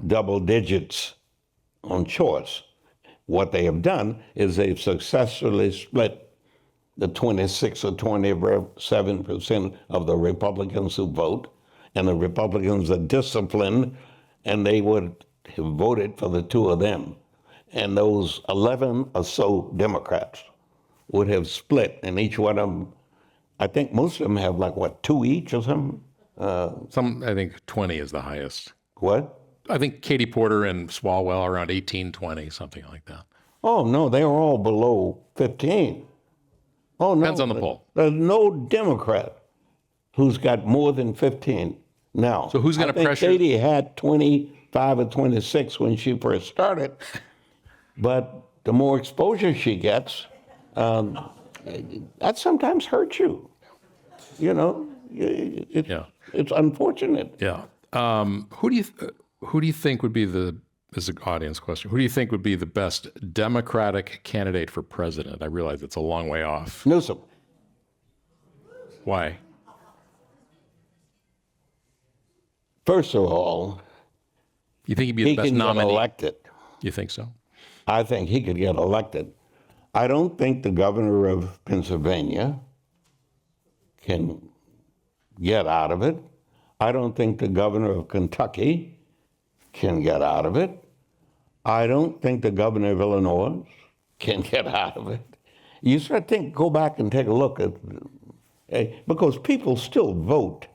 double digits on choice. What they have done is they've successfully split the 26 or 27% of the Republicans who vote, and the Republicans are disciplined, and they would have voted for the 2 of them. And those 11 or so Democrats would have split, and each one of them, I think most of them have 2 each or something? I think 20 is the highest. What? I think Katie Porter and Swalwell are around 18, 20, something like that. Oh, no, they were all below 15. Oh, no. Depends on the poll. There's no Democrat who's got more than 15 now. So who's going to pressure? Katie had 25 or 26 when she first started, but the more exposure she gets, that sometimes hurts you. You know, it's unfortunate. Yeah. Who do you think would be this is an audience question. Who do you think would be the best Democratic candidate for president? I realize it's a long way off. Newsom. Why? First of all, you think he'd be the best nominee? He can get elected. You think so? I think he could get elected. I don't think the governor of Pennsylvania can get out of it. I don't think the governor of Kentucky can get out of it. I don't think the governor of Illinois can get out of it. You start to go back and take a look at, because people still vote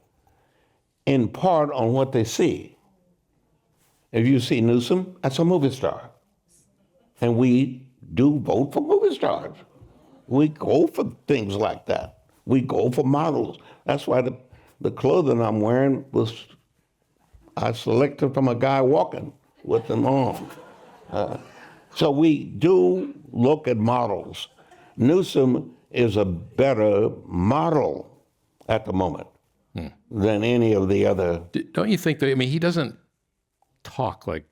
in part on what they see. If you see Newsom, that's a movie star. And we do vote for movie stars. We go for things like that. We go for models. That's why the clothing I'm wearing I selected from a guy walking with them on. So we do look at models. Newsom is a better model at the moment than any of the other. Don't you think that, I mean, he doesn't talk like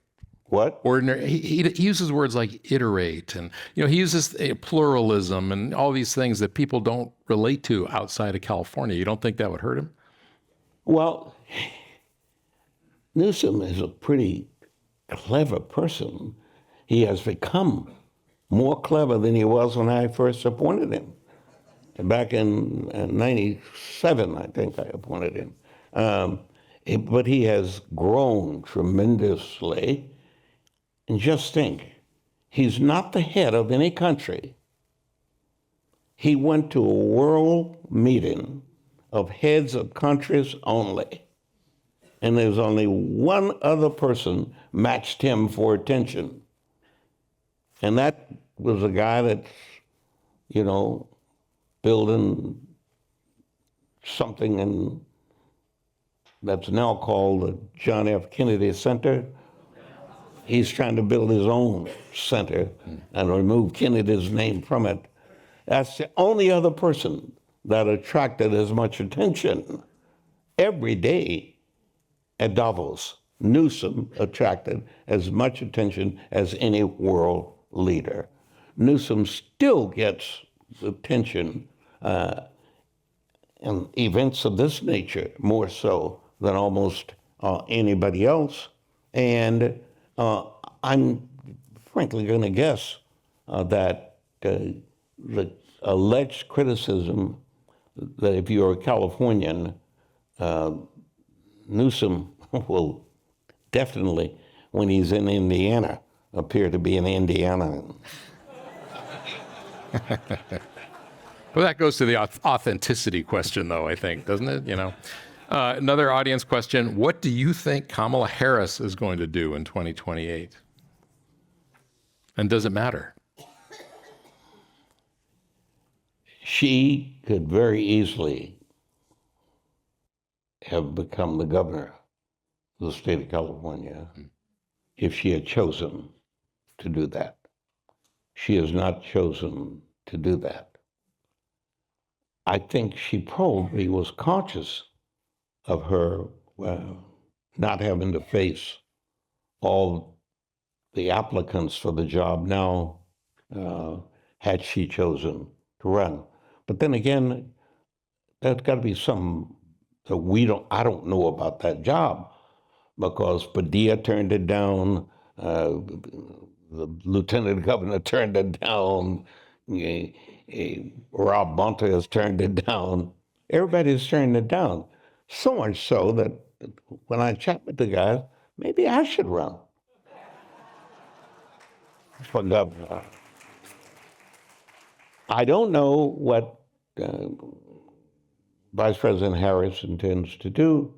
What? ordinary, he uses words like iterate, and he uses pluralism and all these things that people don't relate to outside of California. You don't think that would hurt him? Well, Newsom is a pretty clever person. He has become more clever than he was when I first appointed him. Back in '97, I think I appointed him. But he has grown tremendously. And just think, he's not the head of any country. He went to a world meeting of heads of countries only. And there's only one other person matched him for attention. And that was a guy that's, building something that's now called the John F. Kennedy Center. He's trying to build his own center and remove Kennedy's name from it. That's the only other person that attracted as much attention every day at Davos. Newsom attracted as much attention as any world leader. Newsom still gets attention in events of this nature more so than almost anybody else. And I'm frankly going to guess that the alleged criticism that if you're a Californian, Newsom will definitely, when he's in Indiana, appear to be an Indiana. Well, that goes to the authenticity question, though, I think, doesn't it? Another audience question: what do you think Kamala Harris is going to do in 2028? And does it matter? She could very easily have become the governor of the state of California if she had chosen to do that. She has not chosen to do that. I think she probably was conscious of her not having to face all the applicants for the job now had she chosen to run. But then again, there's got to be something that I don't know about that job, because Padilla turned it down, the lieutenant governor turned it down, Rob Bonta has turned it down. Everybody's turned it down. So much so that when I chat with the guys, maybe I should run for governor. I don't know what Vice President Harris intends to do.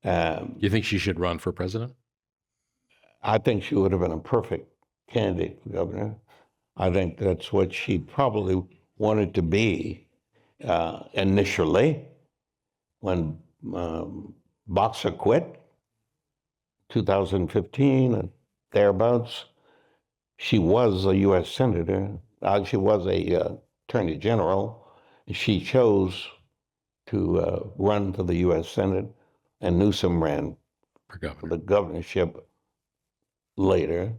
You think she should run for president? I think she would have been a perfect candidate for governor. I think that's what she probably wanted to be initially when Boxer quit, 2015 and thereabouts. She was a U.S. senator. She was a attorney general. She chose to run for the U.S. Senate, and Newsom ran for the governorship later,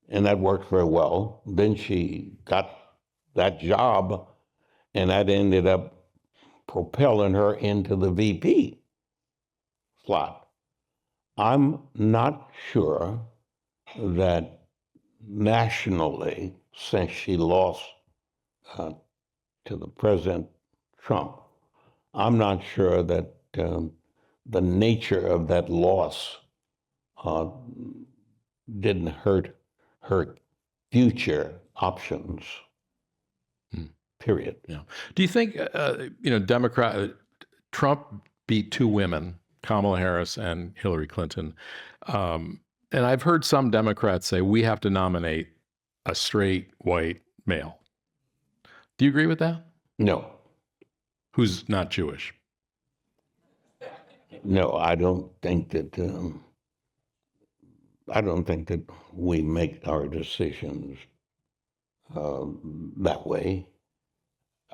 and that worked very well. Then she got that job, and that ended up propelling her into the VP slot. I'm not sure that nationally, since she lost to the President Trump, I'm not sure that the nature of that loss uh, didn't hurt her future options. Period. Yeah. Do you think, Trump beat two women, Kamala Harris and Hillary Clinton. And I've heard some Democrats say we have to nominate a straight white male. Do you agree with that? No, Who's not Jewish? no, I don't think that. I don't think that we make our decisions that way.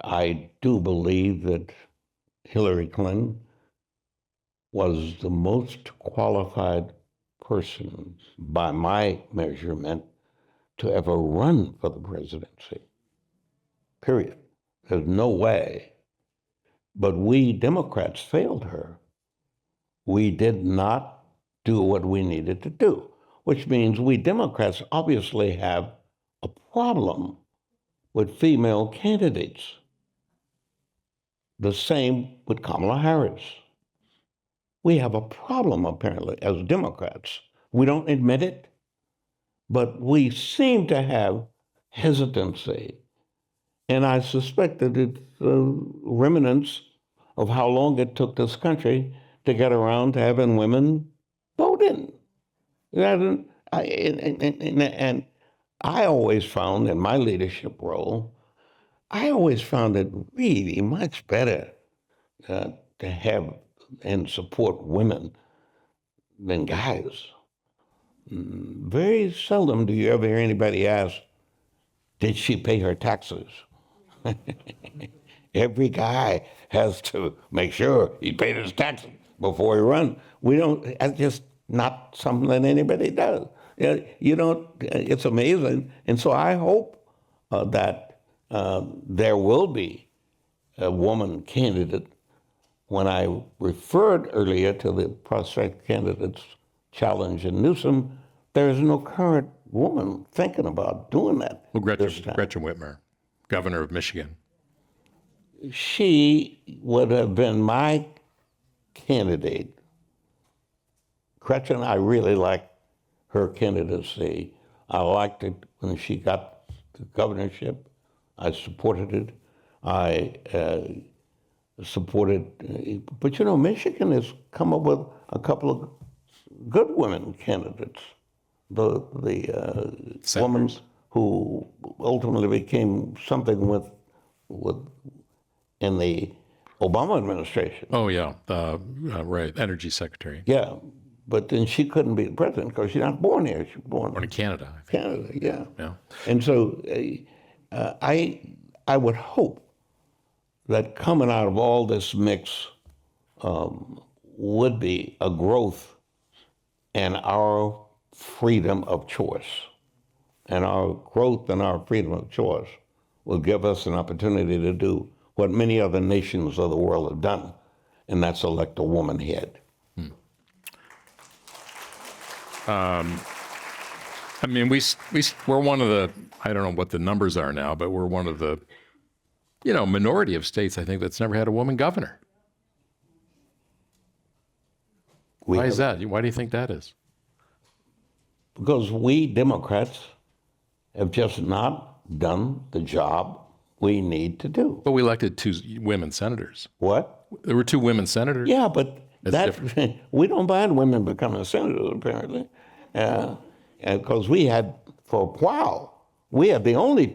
I do believe that Hillary Clinton was the most qualified person, by my measurement, to ever run for the presidency. Period. There's no way. But we Democrats failed her. We did not do what we needed to do, which means we Democrats obviously have a problem with female candidates. The same with Kamala Harris. We have a problem, apparently, as Democrats. We don't admit it, but we seem to have hesitancy. And I suspect that it's remnants of how long it took this country to get around to having women voting. And I always found in my leadership role, I always found it really much better to have and support women than guys. Very seldom do you ever hear anybody ask, did she pay her taxes? Every guy has to make sure he paid his taxes before he runs. We don't, that's just not something that anybody does. You don't, it's amazing. And so I hope that there will be a woman candidate. When I referred earlier to the prospect candidates challenge in Newsom, there is no current woman thinking about doing that. Well, Gretchen Whitmer, governor of Michigan. She would have been my candidate. Gretchen, I really liked her candidacy. I liked it when she got the governorship. I supported it. I supported, but you know, Michigan has come up with a couple of good women candidates. The woman who ultimately became something with in the Obama administration. Oh yeah, right, energy secretary. Yeah, but then she couldn't be the president because she's not born here. She was born in Canada. I think. Canada, yeah. Yeah. And so I would hope that coming out of all this mix would be a growth in our freedom of choice. And our growth and our freedom of choice will give us an opportunity to do what many other nations of the world have done, and that's elect a woman head. I mean, we're one of the, I don't know what the numbers are now, but we're one of the, minority of states, I think, that's never had a woman governor. Why is that? Why do you think that is? Because we Democrats have just not done the job we need to do. But we elected two women senators. What? There were two women senators. Yeah, but we don't mind women becoming senators, apparently. Because we had, for a while, we're the only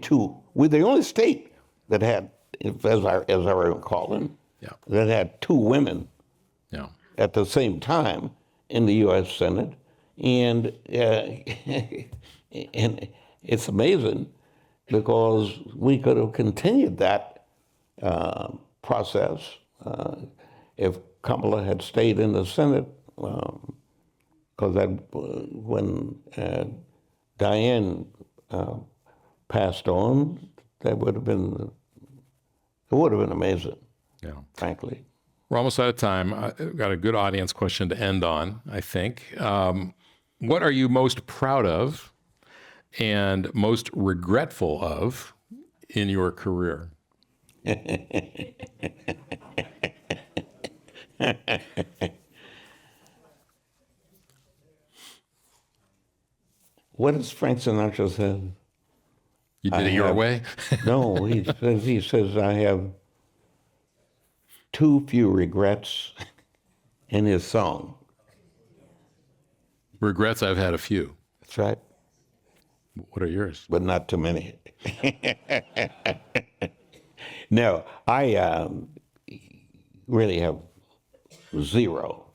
state that had, as I recall them, that had two women at the same time in the U.S. Senate. And and it's amazing because we could have continued that process if Kamala had stayed in the Senate, because when Diane passed on, it would have been amazing. Yeah, frankly. We're almost out of time. I've got a good audience question to end on, I think. What are you most proud of and most regretful of in your career? what does Frank Sinatra say? You did it your way? No, he says, I have too few regrets in his song. Regrets, I've had a few. That's right. What are yours? But not too many. No, I really have zero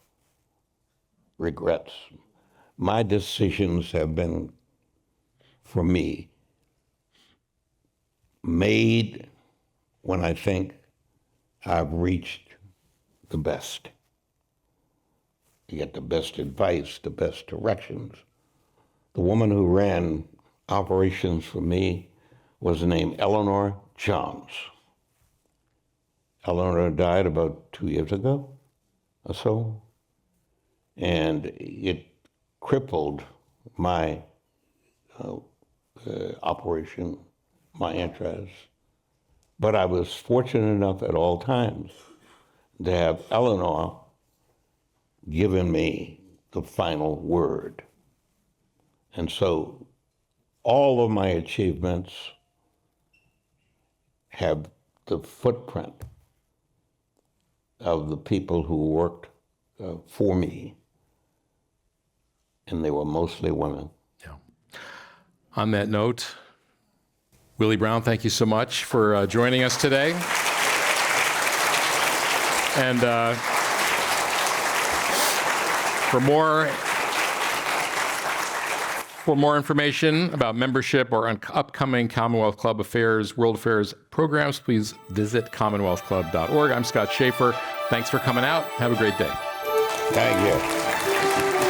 regrets. My decisions have been, for me, made when I think I've reached the best. You get the best advice, the best directions. The woman who ran operations for me was named Eleanor Johns. Eleanor died about 2 years ago or so, and it crippled my operation, my interests. But I was fortunate enough at all times to have Eleanor given me the final word. And so all of my achievements have the footprint of the people who worked for me, and they were mostly women. Yeah. On that note, Willie Brown, thank you so much for joining us today. And for more information about membership or upcoming Commonwealth Club Affairs, World Affairs programs, please visit commonwealthclub.org. I'm Scott Schaefer. Thanks for coming out. Have a great day. Thank you.